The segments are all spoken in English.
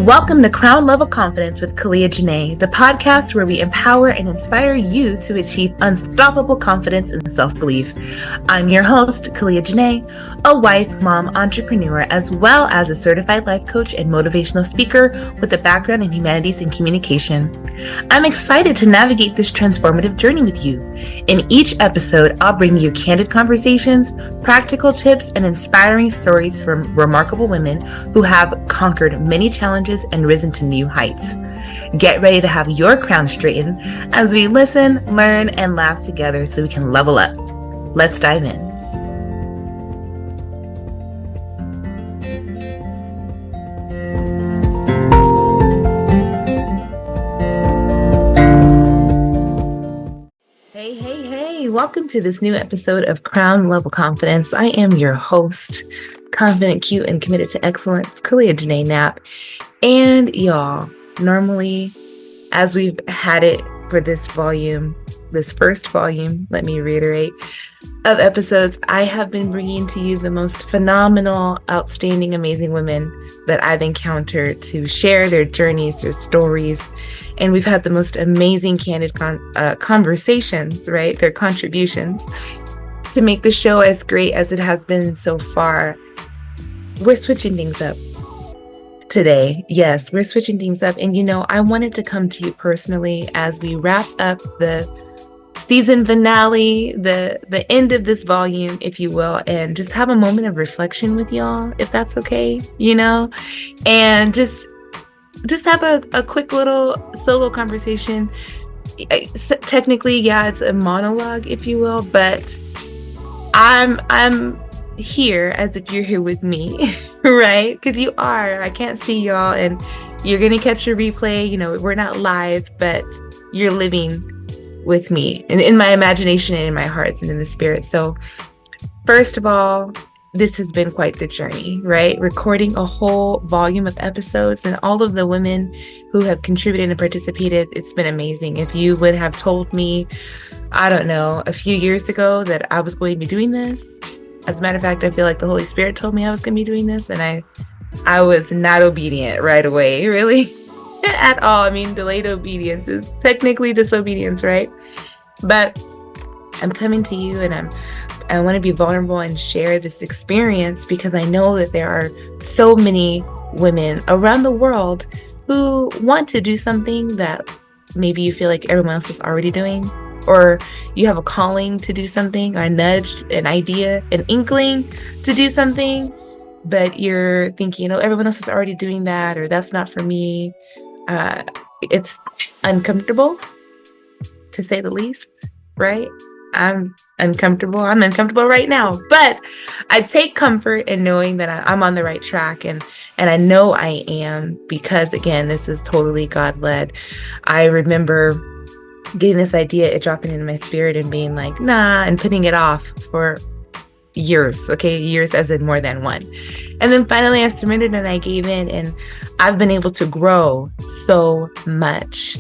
Welcome to Crown Level Confidence with Caliah Jinaye, the podcast where we empower and inspire you to achieve unstoppable confidence and self-belief. I'm your host, Caliah Jinaye, a wife, mom, entrepreneur, as well as a certified life coach and motivational speaker with a background in humanities and communication. I'm excited to navigate this transformative journey with you. In each episode, I'll bring you candid conversations, practical tips, and inspiring stories from remarkable women who have conquered many challenges and risen to new heights. Get ready to have your crown straightened as we listen, learn, and laugh together so we can level up. Let's dive in. Hey, welcome to this new episode of Crown Level Confidence. I am your host, confident, cute, and committed to excellence, Caliah Jinaye Knapp. And y'all, normally, as we've had it for this first volume, let me reiterate, of episodes, I have been bringing to you the most phenomenal, outstanding, amazing women that I've encountered to share their journeys, their stories, and we've had the most amazing, candid conversations, right? Their contributions to make the show as great as it has been so far. We're switching things up today. Yes, we're switching things up. And I wanted to come to you personally as we wrap up the season finale, the end of this volume, if you will, and just have a moment of reflection with y'all, if that's okay, and just have a quick little solo conversation. Technically, yeah, it's a monologue, if you will, but I'm here as if you're here with me, right? Because you are. I can't see y'all, and you're gonna catch a replay. We're not live, but you're living with me and in my imagination and in my heart and in the spirit. So first of all, this has been quite the journey, right? Recording a whole volume of episodes and all of the women who have contributed and participated, it's been amazing. If you would have told me, I don't know, a few years ago that I was going to be doing this, as a matter of fact, I feel like the Holy Spirit told me I was going to be doing this, and I was not obedient right away, really, at all. I mean, delayed obedience is technically disobedience, right? But I'm coming to you, and I want to be vulnerable and share this experience because I know that there are so many women around the world who want to do something that maybe you feel like everyone else is already doing, or you have a calling to do something, or a nudge, an idea, an inkling to do something, but you're thinking, everyone else is already doing that, or that's not for me. It's uncomfortable, to say the least, right? I'm uncomfortable right now, but I take comfort in knowing that I'm on the right track, and I know I am, because again, this is totally God-led. I remember getting this idea, it dropping into my spirit and being like, nah, and putting it off for years, years as in more than one. And then finally I surrendered and I gave in, and I've been able to grow so much,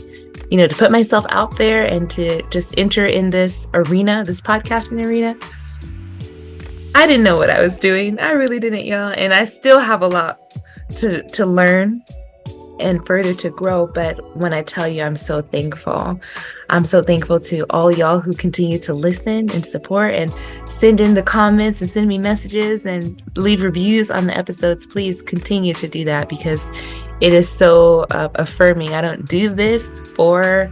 to put myself out there and to just enter in this arena, this podcasting arena. I didn't know what I was doing. I really didn't, y'all. And I still have a lot to learn and further to grow. But when I tell you, I'm so thankful. I'm so thankful to all y'all who continue to listen and support and send in the comments and send me messages and leave reviews on the episodes. Please continue to do that because it is so affirming. I don't do this for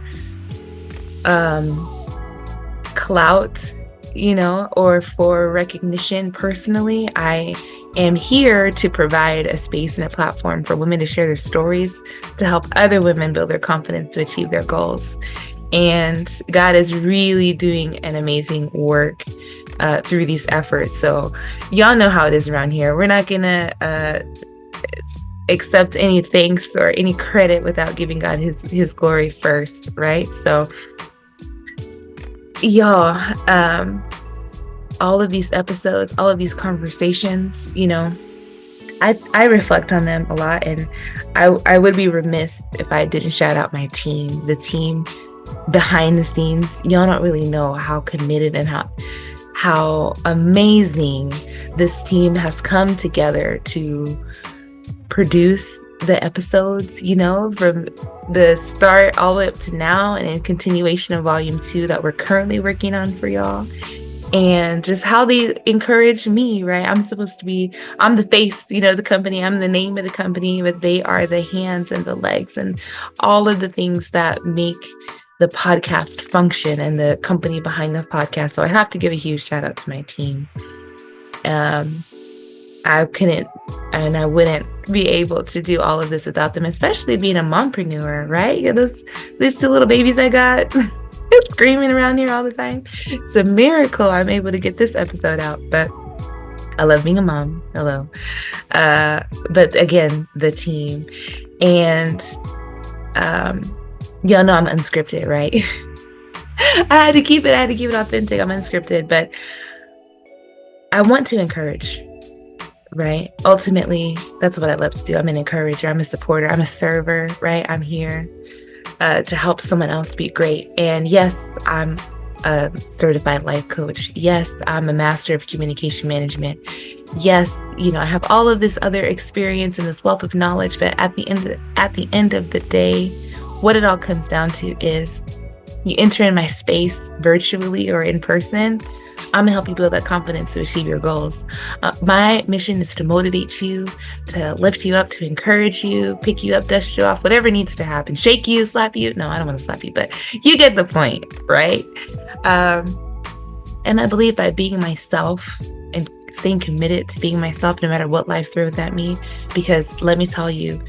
clout, or for recognition personally. I am here to provide a space and a platform for women to share their stories, to help other women build their confidence to achieve their goals. And God is really doing an amazing work through these efforts. So y'all know how it is around here. We're not gonna accept any thanks or any credit without giving God his glory first, right? So y'all, all of these episodes, all of these conversations, I reflect on them a lot, and I would be remiss if I didn't shout out my team, the team behind the scenes. Y'all don't really know how committed and how amazing this team has come together to produce the episodes, from the start all the way up to now, and in continuation of volume 2 that we're currently working on for y'all. And just how they encourage me, right? I'm the face, the company. I'm the name of the company, but they are the hands and the legs and all of the things that make the podcast function and the company behind the podcast. So I have to give a huge shout out to my team. I couldn't and I wouldn't be able to do all of this without them, especially being a mompreneur, right? These 2 little babies I got screaming around here all the time. It's a miracle I'm able to get this episode out, but I love being a mom. Hello. But again, the team. And y'all know I'm unscripted, right? I had to keep it authentic. I'm unscripted, but I want to encourage, right? Ultimately, that's what I love to do. I'm an encourager. I'm a supporter. I'm a server, right? I'm here to help someone else be great. And yes, I'm a certified life coach. Yes, I'm a master of communication management. Yes, I have all of this other experience and this wealth of knowledge, but at the end of the day, what it all comes down to is you enter in my space virtually or in person, I'm gonna help you build that confidence to achieve your goals. My mission is to motivate you, to lift you up, to encourage you, pick you up, dust you off, whatever needs to happen, shake you, slap you. No, I don't want to slap you, but you get the point, right? And I believe by being myself and staying committed to being myself, no matter what life throws at me, because let me tell you,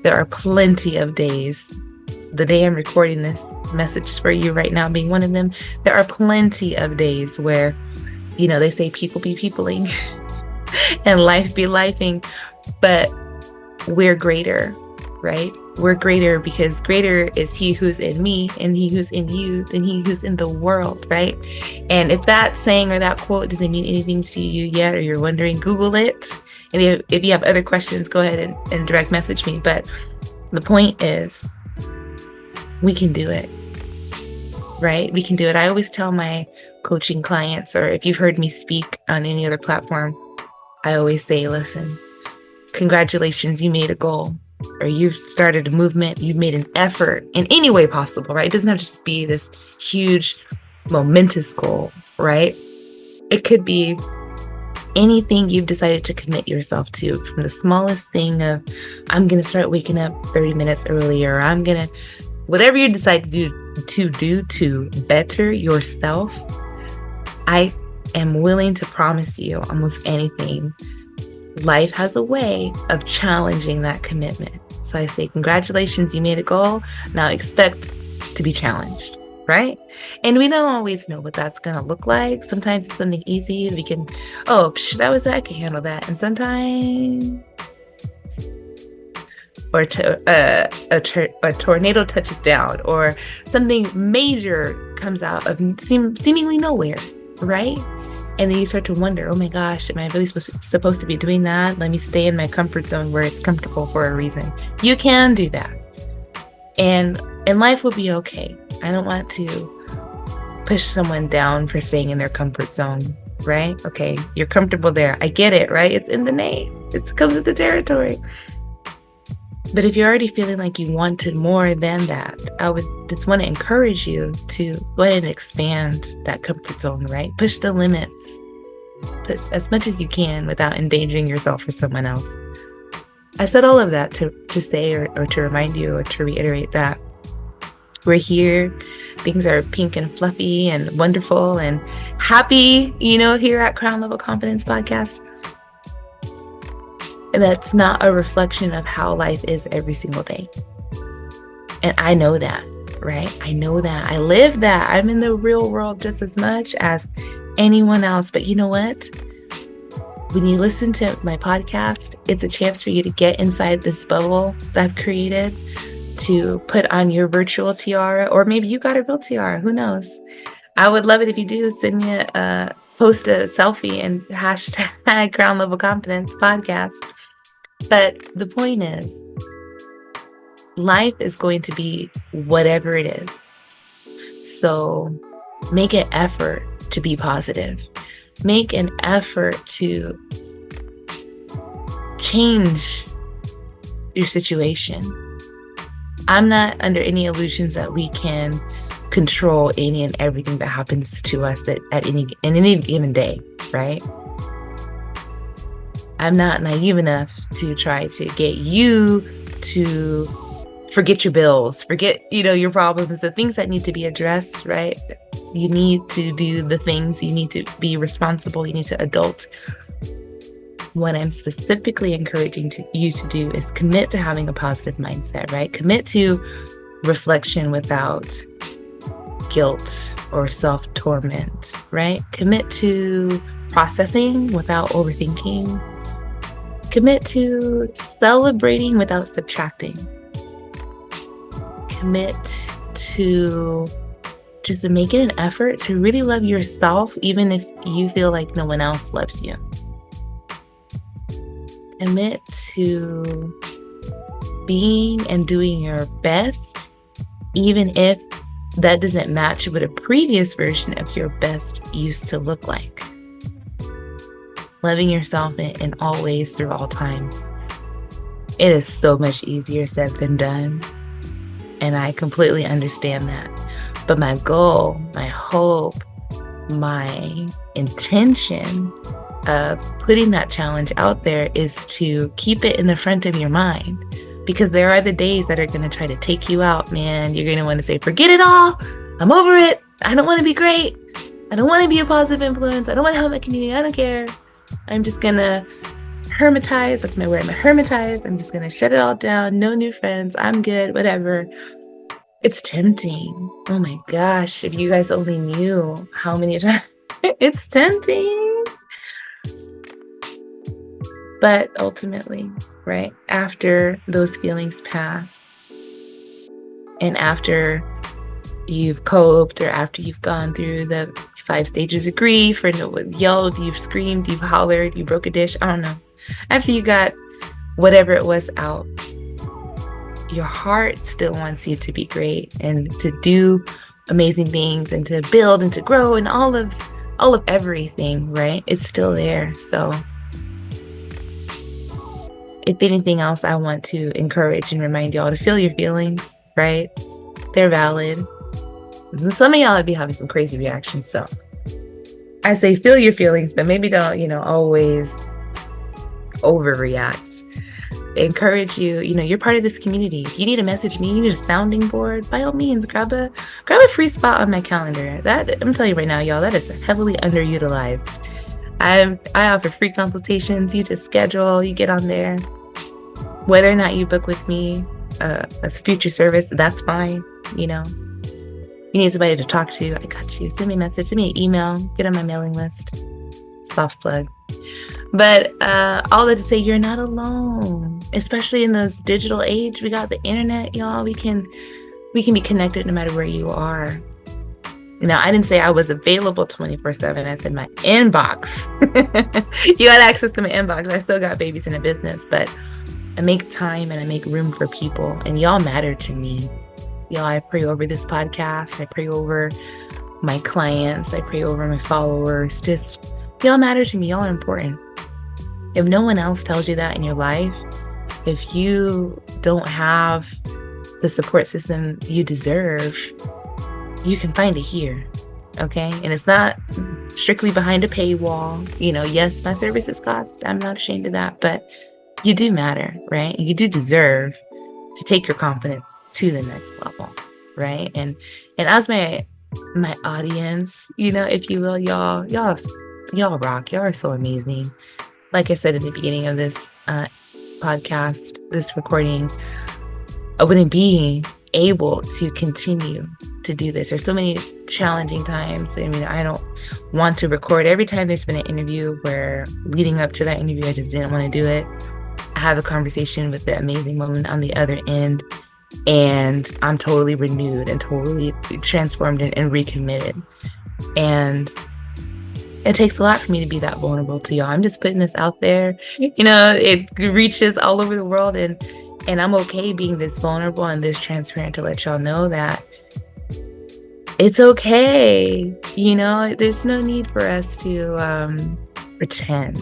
there are plenty of days, the day I'm recording this message for you right now being one of them, there are plenty of days where, they say people be peopling and life be lifing, but we're greater, right? We're greater because greater is he who's in me and he who's in you than he who's in the world, right? And if that saying or that quote doesn't mean anything to you yet, or you're wondering, Google it. And if you have other questions, go ahead and direct message me. But the point is, we can do it, right? We can do it. I always tell my coaching clients, or if you've heard me speak on any other platform, I always say, listen, congratulations, you made a goal, or you've started a movement, you've made an effort in any way possible, right? It doesn't have to just be this huge, momentous goal, right? It could be anything you've decided to commit yourself to, from the smallest thing of, I'm going to start waking up 30 minutes earlier, or whatever you decide to do to better yourself. I am willing to promise you almost anything. Life has a way of challenging that commitment. So I say, congratulations, you made a goal. Now expect to be challenged, right? And we don't always know what that's going to look like. Sometimes it's something easy. We can, I can handle that. And sometimes, or a tornado touches down, or something major comes out of seemingly nowhere, right? And then you start to wonder, oh my gosh, am I really supposed to be doing that? Let me stay in my comfort zone where it's comfortable for a reason. You can do that. And life will be okay. I don't want to push someone down for staying in their comfort zone, right? Okay, you're comfortable there. I get it, right? It's in the name. It comes with the territory. But if you're already feeling like you wanted more than that, I would just want to encourage you to go ahead and expand that comfort zone, right? Push the limits. Push as much as you can without endangering yourself or someone else. I said all of that to say or to remind you or to reiterate that we're here. Things are pink and fluffy and wonderful and happy, here at Crown Level Confidence Podcast. And that's not a reflection of how life is every single day. And I know that, right? I know that. I live that. I'm in the real world just as much as anyone else. But you know what? When you listen to my podcast, it's a chance for you to get inside this bubble that I've created, to put on your virtual tiara, or maybe you got a real tiara. Who knows? I would love it if you do. Send me post a selfie and hashtag Crown Level Confidence Podcast. But the point is, life is going to be whatever it is. So make an effort to be positive. Make an effort to change your situation. I'm not under any illusions that we can control any and everything that happens to us in any given day, right? I'm not naive enough to try to get you to forget your bills, forget, your problems, the things that need to be addressed, right? You need to do the things, you need to be responsible, you need to adult. What I'm specifically encouraging you to do is commit to having a positive mindset, right? Commit to reflection without guilt or self-torment, right? Commit to processing without overthinking. Commit to celebrating without subtracting. Commit to just making an effort to really love yourself, even if you feel like no one else loves you. Commit to being and doing your best, even if that doesn't match what a previous version of your best used to look like. Loving yourself in all ways through all times. It is so much easier said than done. And I completely understand that. But my goal, my hope, my intention of putting that challenge out there is to keep it in the front of your mind, because there are the days that are going to try to take you out, man. You're going to want to say, forget it all. I'm over it. I don't want to be great. I don't want to be a positive influence. I don't want to help my community. I don't care. I'm just going to hermitize. That's my word. I'm a hermitize. I'm just going to shut it all down. No new friends. I'm good. Whatever. It's tempting. Oh my gosh. If you guys only knew how many times it's tempting. But ultimately, right, after those feelings pass, and after you've coped, or after you've gone through the 5 stages of grief, or yelled, you've screamed, you've hollered, you broke a dish, I don't know. After you got whatever it was out, your heart still wants you to be great and to do amazing things and to build and to grow and all of everything, right? It's still there. So if anything else, I want to encourage and remind y'all to feel your feelings, right? They're valid. Some of y'all would be having some crazy reactions. So I say feel your feelings, but maybe don't, always overreact. Encourage you, you're part of this community. If you need to message me, you need a sounding board, by all means, grab a free spot on my calendar. That, I'm telling you right now, y'all, that is heavily underutilized. I offer free consultations. You just schedule, you get on there. Whether or not you book with me as future service, that's fine. You need somebody to talk to, I got you. Send me a message, send me an email, get on my mailing list. Soft plug. But all that to say, you're not alone, especially in this digital age. We got the internet, y'all. We can be connected no matter where you are. Now, I didn't say I was available 24/7. I said my inbox. You got access to my inbox. I still got babies in a business, but I make time and I make room for people, and y'all matter to me. Y'all, I pray over this podcast. I pray over my clients. I pray over my followers. Just, y'all matter to me. Y'all are important. If no one else tells you that in your life, if you don't have the support system you deserve, you can find it here. Okay? And it's not strictly behind a paywall. Yes, my services cost. I'm not ashamed of that, but you do matter, right? You do deserve to take your confidence to the next level, right? And as my audience, if you will, y'all rock. Y'all are so amazing. Like I said at the beginning of this podcast, this recording, I wouldn't be able to continue to do this. There's so many challenging times. I don't want to record. Every time there's been an interview where leading up to that interview, I just didn't want to do it. I have a conversation with the amazing woman on the other end, and I'm totally renewed and totally transformed and recommitted. And it takes a lot for me to be that vulnerable to y'all. I'm just putting this out there. It reaches all over the world, and I'm okay being this vulnerable and this transparent to let y'all know that it's okay. There's no need for us to pretend,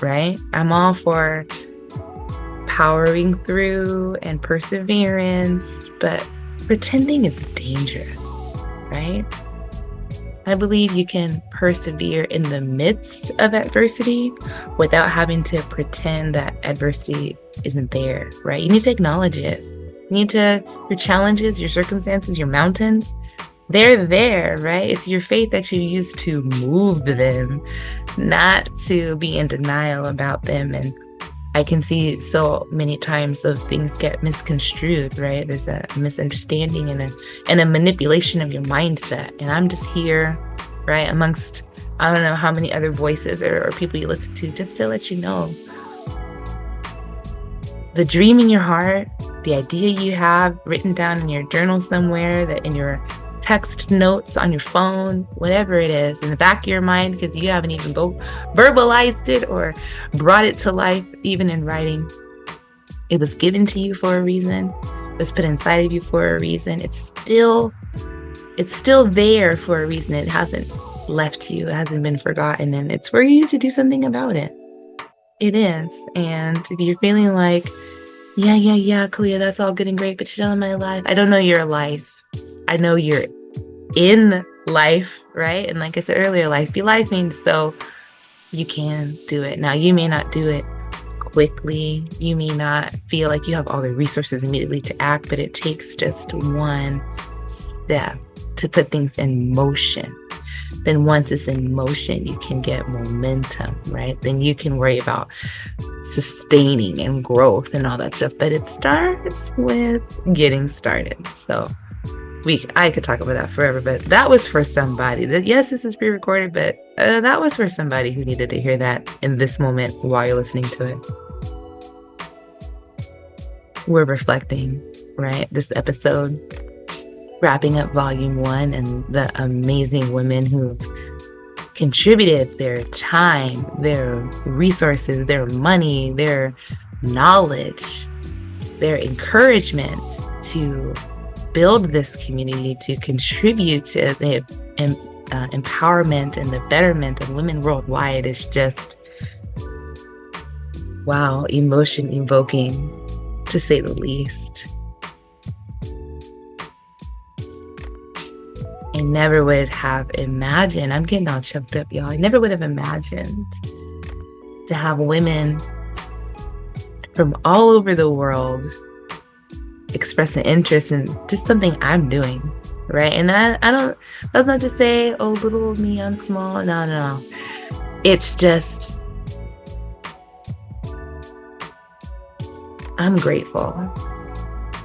right? I'm all for powering through and perseverance, but pretending is dangerous, right? I believe you can persevere in the midst of adversity without having to pretend that adversity isn't there, right? You need to acknowledge it. Your challenges, your circumstances, your mountains, they're there, right? It's your faith that you use to move them, not to be in denial about them. And I can see so many times those things get misconstrued, right? There's a misunderstanding and a manipulation of your mindset. And I'm just here, right, amongst I don't know how many other voices or people you listen to, just to let you know the dream in your heart, the idea you have written down in your journal somewhere, that in your text notes on your phone, whatever it is, in the back of your mind, because you haven't even verbalized it or brought it to life, even in writing. It was given to you for a reason. It was put inside of you for a reason. It's still there for a reason. It hasn't left you. It hasn't been forgotten. And it's for you to do something about it. It is. And if you're feeling like, yeah, Caliah, that's all good and great, but you're not in my life. I don't know your life. I know you're in life, right? And like I said earlier, life be life means, so you can do it. Now, you may not do it quickly. You may not feel like you have all the resources immediately to act, but it takes just one step to put things in motion. Then once it's in motion, you can get momentum, right? Then you can worry about sustaining and growth and all that stuff. But it starts with getting started. So I could talk about that forever, but that was for somebody. Yes, this is pre-recorded, but that was for somebody who needed to hear that in this moment while you're listening to it. We're reflecting, right? This episode, wrapping up volume 1, and the amazing women who contributed their time, their resources, their money, their knowledge, their encouragement to build this community, to contribute to the empowerment and the betterment of women worldwide is just, wow, emotion evoking, to say the least. I never would have imagined, I'm getting all choked up, y'all. I never would have imagined to have women from all over the world express an interest in just something I'm doing, right? And that's not to say, oh, little me, I'm small. No. It's just, I'm grateful.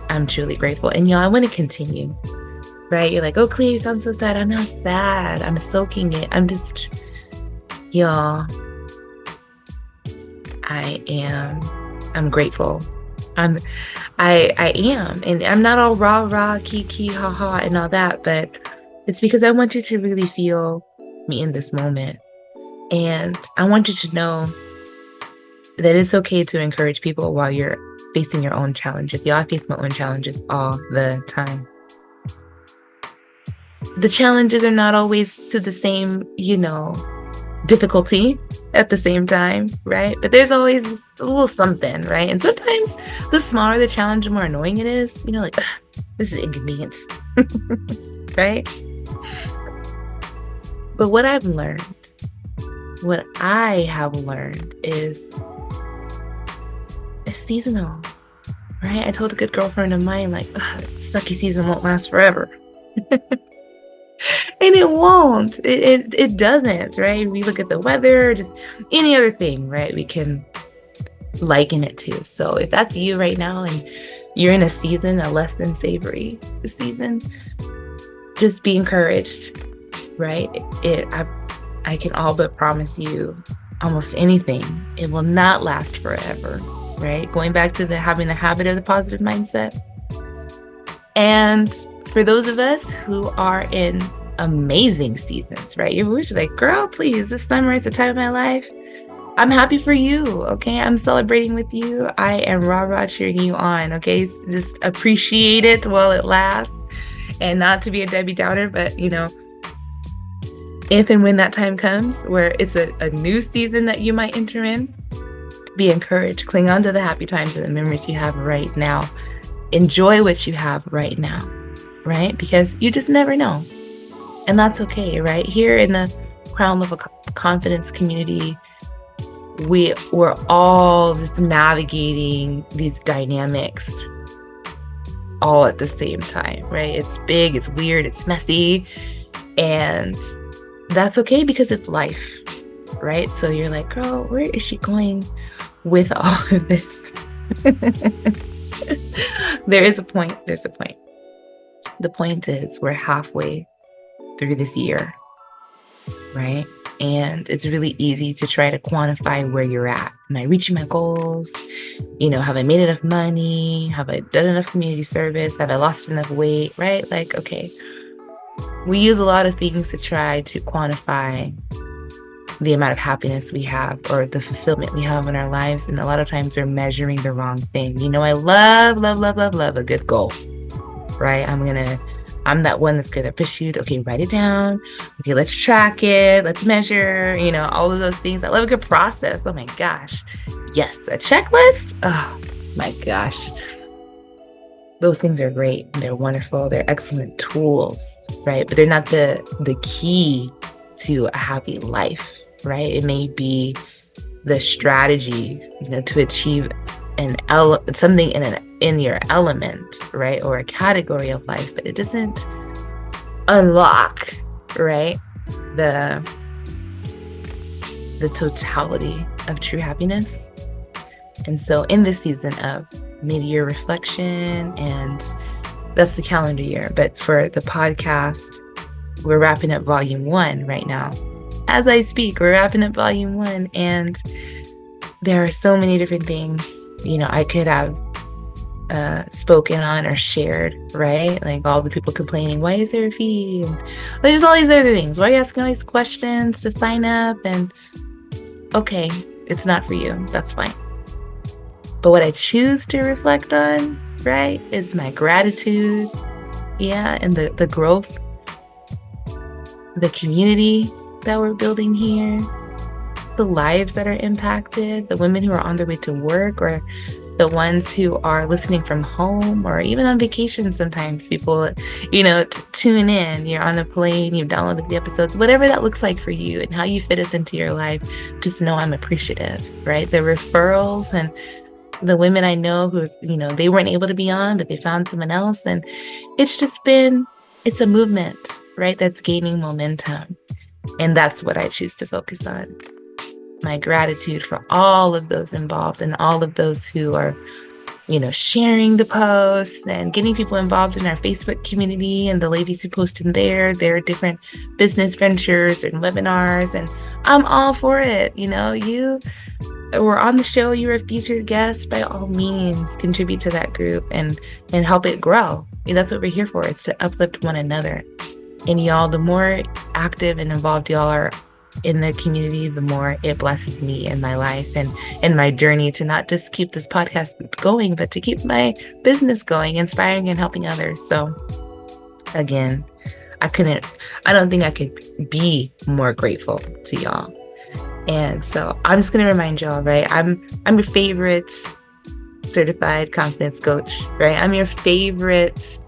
I'm truly grateful. And y'all, I want to continue, right? You're like, oh, Clea, you sound so sad. I'm not sad. I'm soaking it. I'm just, y'all, I'm grateful. I am. And I'm not all rah, kiki, ha ha, and all that, but it's because I want you to really feel me in this moment. And I want you to know that it's okay to encourage people while you're facing your own challenges. Y'all, I face my own challenges all the time. The challenges are not always to the same, difficulty at the same time, right? But there's always just a little something, right? And sometimes the smaller the challenge, the more annoying it is. Like, this is inconvenient, right? But what I have learned is it's seasonal, right? I told a good girlfriend of mine, like, this sucky season won't last forever. And it won't. It doesn't, right? We look at the weather, just any other thing, right? We can liken it to. So if that's you right now and you're in a season, a less than savory season, just be encouraged, right? I can all but promise you almost anything. It will not last forever, right? Going back to having the habit of the positive mindset. And for those of us who are in amazing seasons, right? You're just like, girl, please, this summer is the time of my life. I'm happy for you, okay? I'm celebrating with you. I am rah-rah cheering you on, okay? Just appreciate it while it lasts. And not to be a Debbie Downer, but, if and when that time comes where it's a new season that you might enter in, Be encouraged. Cling on to the happy times and the memories you have right now. Enjoy what you have right now, right? Because you just never know. And that's okay, right? Here in the Crown Level Confidence community, we're all just navigating these dynamics all at the same time, right? It's big, it's weird, it's messy, and that's okay because it's life, right? So you're like, girl, where is she going with all of this? There's a point. The point is we're halfway through this year, right? And it's really easy to try to quantify where you're at. Am I reaching my goals? Have I made enough money? Have I done enough community service? Have I lost enough weight? Right? Like, okay. We use a lot of things to try to quantify the amount of happiness we have or the fulfillment we have in our lives. And a lot of times we're measuring the wrong thing. I love a good goal, right? I'm that one that's going to push you to, okay, write it down. Okay, let's track it. Let's measure, all of those things. I love a good process. Oh my gosh. Yes, a checklist. Oh my gosh. Those things are great. They're wonderful. They're excellent tools, right? But they're not the key to a happy life, right? It may be the strategy, to achieve something in your element, right? Or a category of life, but it doesn't unlock, right? The totality of true happiness. And so in this season of mid-year reflection, and that's the calendar year, but for the podcast, we're wrapping up volume 1 right now. As I speak, we're wrapping up volume 1, and there are so many different things, I could have spoken on or shared, right? Like all the people complaining, why is there a fee? And there's all these other things. Why are you asking all these questions to sign up? And okay, it's not for you. That's fine. But what I choose to reflect on, right, is my gratitude, and the growth, the community that we're building here, the lives that are impacted, the women who are on their way to work, or the ones who are listening from home, or even on vacation. Sometimes people, tune in. You're on a plane, you've downloaded the episodes, whatever that looks like for you and how you fit us into your life. Just know I'm appreciative, right? The referrals and the women I know who, they weren't able to be on, but they found someone else. And it's a movement, right? That's gaining momentum. And that's what I choose to focus on. My gratitude for all of those involved and all of those who are, sharing the posts and getting people involved in our Facebook community, and the ladies who post in their different business ventures and webinars. And I'm all for it. You were on the show, you're a featured guest, by all means, contribute to that group and help it grow. That's what we're here for. It's to uplift one another. And y'all, the more active and involved y'all are in the community, the more it blesses me in my life and in my journey to not just keep this podcast going, but to keep my business going, inspiring and helping others. So again, I don't think I could be more grateful to y'all. And so I'm just going to remind y'all, right? I'm your favorite certified confidence coach, right? I'm your favorite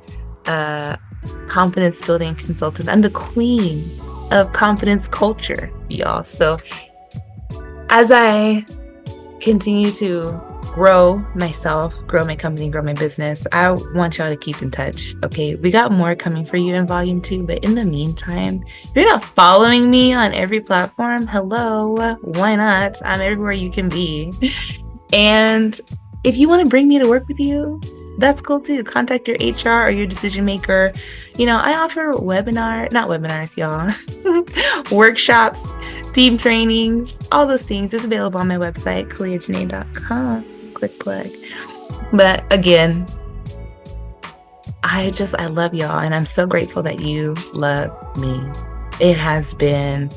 confidence building consultant. I'm the queen of confidence culture, y'all. So as I continue to grow myself, grow my company, grow my business, I want y'all to keep in touch. Okay, we got more coming for you in volume 2, but in the meantime, if you're not following me on every platform, hello, why not? I'm everywhere you can be. And if you want to bring me to work with you, that's cool too. Contact your HR or your decision maker. I offer not webinars, y'all, workshops, team trainings, all those things. It's available on my website, caliahjinaye.com. Quick plug. But again, I love y'all, and I'm so grateful that you love me. It has been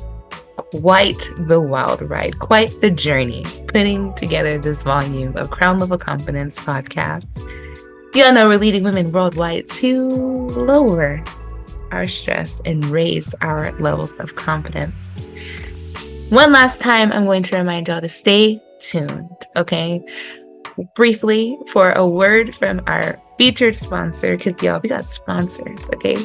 quite the wild ride, quite the journey, putting together this volume of Crown Level Confidence podcast. Y'all know we're leading women worldwide to lower our stress and raise our levels of confidence. One last time, I'm going to remind y'all to stay tuned, okay? Briefly, for a word from our featured sponsor, because y'all, we got sponsors, okay?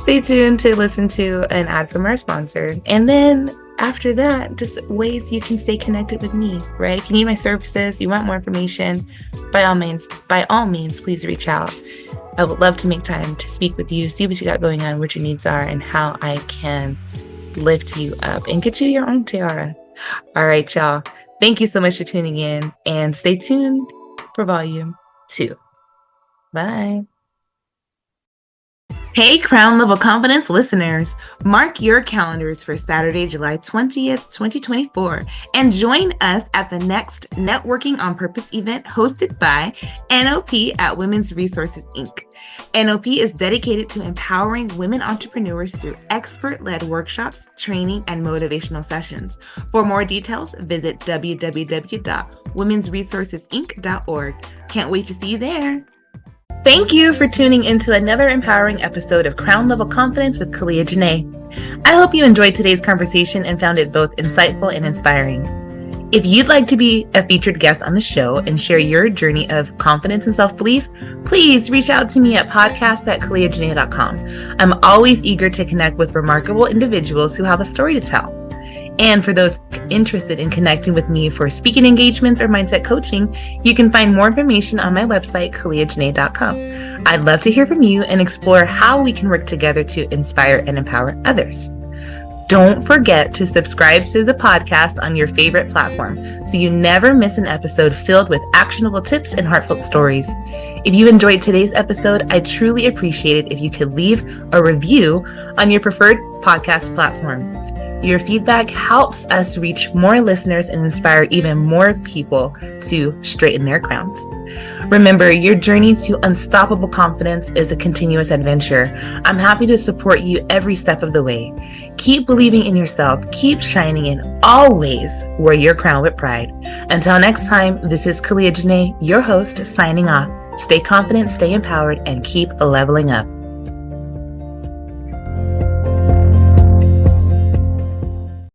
Stay tuned to listen to an ad from our sponsor. And then after that, just ways you can stay connected with me, right? If you need my services, you want more information, by all means, please reach out. I would love to make time to speak with you, see what you got going on, what your needs are, and how I can lift you up and get you your own tiara. All right, y'all. Thank you so much for tuning in, and stay tuned for volume 2. Bye. Hey, Crown Level Confidence listeners, mark your calendars for Saturday, July 20th, 2024, and join us at the next Networking on Purpose event hosted by NOP at Women's Resources, Inc. NOP is dedicated to empowering women entrepreneurs through expert-led workshops, training, and motivational sessions. For more details, visit www.womensresourcesinc.org. Can't wait to see you there. Thank you for tuning into another empowering episode of Crown Level Confidence with Caliah Jinaye. I hope you enjoyed today's conversation and found it both insightful and inspiring. If you'd like to be a featured guest on the show and share your journey of confidence and self-belief, please reach out to me at podcast@caliahjinaye.com. I'm always eager to connect with remarkable individuals who have a story to tell. And for those interested in connecting with me for speaking engagements or mindset coaching, you can find more information on my website, caliahjinaye.com. I'd love to hear from you and explore how we can work together to inspire and empower others. Don't forget to subscribe to the podcast on your favorite platform so you never miss an episode filled with actionable tips and heartfelt stories. If you enjoyed today's episode, I'd truly appreciate it if you could leave a review on your preferred podcast platform. Your feedback helps us reach more listeners and inspire even more people to straighten their crowns. Remember, your journey to unstoppable confidence is a continuous adventure. I'm happy to support you every step of the way. Keep believing in yourself, keep shining, and always wear your crown with pride. Until next time, this is Caliah Jinaye, your host, signing off. Stay confident, stay empowered, and keep leveling up.